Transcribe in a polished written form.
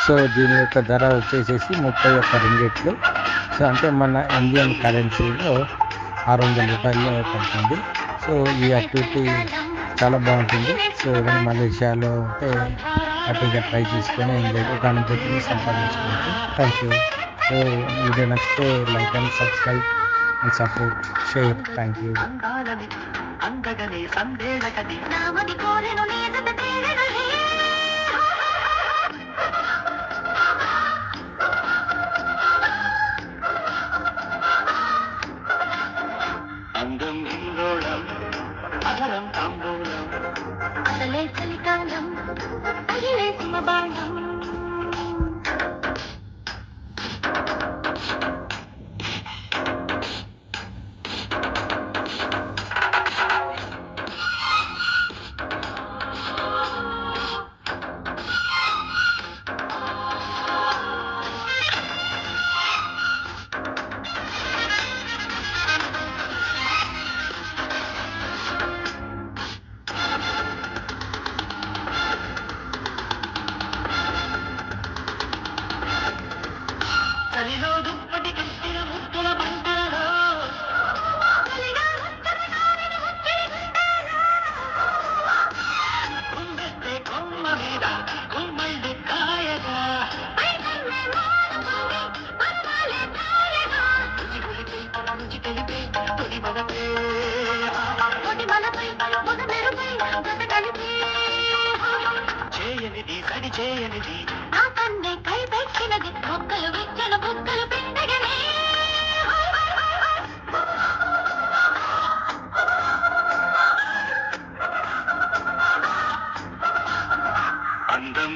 So దీని యొక్క ధర వచ్చేసేసి 31 రింగిట్లు. సో అంటే మన ఇండియన్ కరెన్సీలో రూ. 600 పడుతుంది. సో ఈ యాక్టివిటీ చాలా బాగుంటుంది. సో ఏదైనా మలేషియాలో ఉంటే హ్యాపీగా ట్రై చేసుకొని ఎంజాయ్ ఒక 100 సంపాదించుకోవచ్చు. Thank you. సో వీడియో నచ్చితే like and subscribe and support share. Thank you. అందగనే సందేళకది నామది కోరెను నీదత తేరెను అందం హిందోళం అధరం తాంబూలం అసలే చలికాలం అగిలే సుమబాణం చలిలో దుప్పటి కట్టిన ముత్తుల పంటలలో కుందెత్తే కొమ్మ మీద కుమ్మళ్ళు కాయగా రుచి కొలిపే తల రుచి తెలిపే తొలి మనపే చేయనిది సడి చేయనిది ఆ కన్నే కై పెట్టినది మొక్కలు విచ్చల బుక్కలు పిండగనే అందం